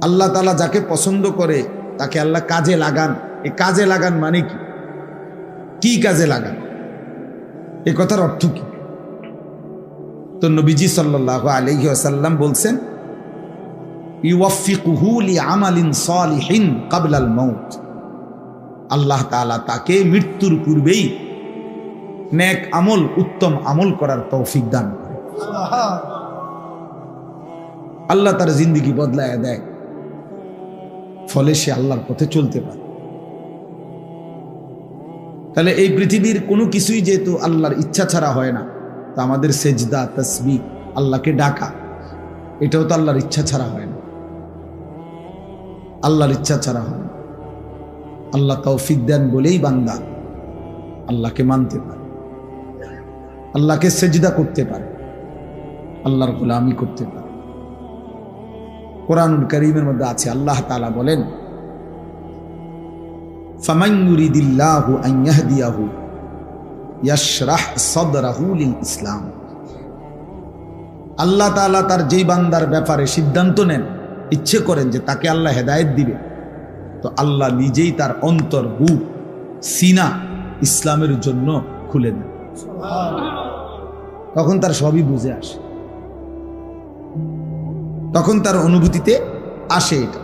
আল্লাহ তাআলা যাকে পছন্দ করে তাকে আল্লাহ কাজে লাগান। এই কাজে লাগান মানে কি? কি কাজে লাগান, এ কথার অর্থ কি? তো নবীজি সাল্লাল্লাহু আলাইহি ওয়াসাল্লাম বলছেন, ইউওয়াফিকুহু লিআমালিন সালিহিন ক্বাবলাল মাউত। আল্লাহ তাআলা তাকে মৃত্যুর পূর্বেই নেক আমল, উত্তম আমল করার তৌফিক দান করে। আল্লাহ তার জিন্দেগি বদলায় দেয়, ফলে সে আল্লাহর পথে চলতে পারে। তাহলে এই পৃথিবীর কোনো কিছুই যেহেতু আল্লাহর ইচ্ছা ছাড়া হয় না, তা আমাদের সেজদা, তাসবিহ, আল্লাহকে ডাকা, এটাও তো আল্লাহর ইচ্ছা ছাড়া হয় না। আল্লাহর ইচ্ছা ছাড়া হয় না। আল্লাহ তৌফিক দেন বলেই বান্দা আল্লাহকে মানতে পারে, আল্লাহকে সেজদা করতে পারে, আল্লাহর গোলামি করতে পারে। কোরআনুল কারীমের মধ্যে আছে, আল্লাহ তাআলা বলেন, ফামান ইউরিদিল্লাহু আন ইয়াহদিয়াহু ইয়াশরাহ সাদরাহু লিল ইসলাম। আল্লাহ তাআলা তার যেই বান্দার ব্যাপারে সিদ্ধান্ত নেন, ইচ্ছে করেন যে তাকে আল্লাহ হেদায়েত দিবে, তো আল্লাহ নিজেই তার অন্তর, বুক, সিনা ইসলামের জন্য খুলে দেন। তখন তার সবই বুঝে আসে, তখন তার অনুভূতিতে আসে এটা।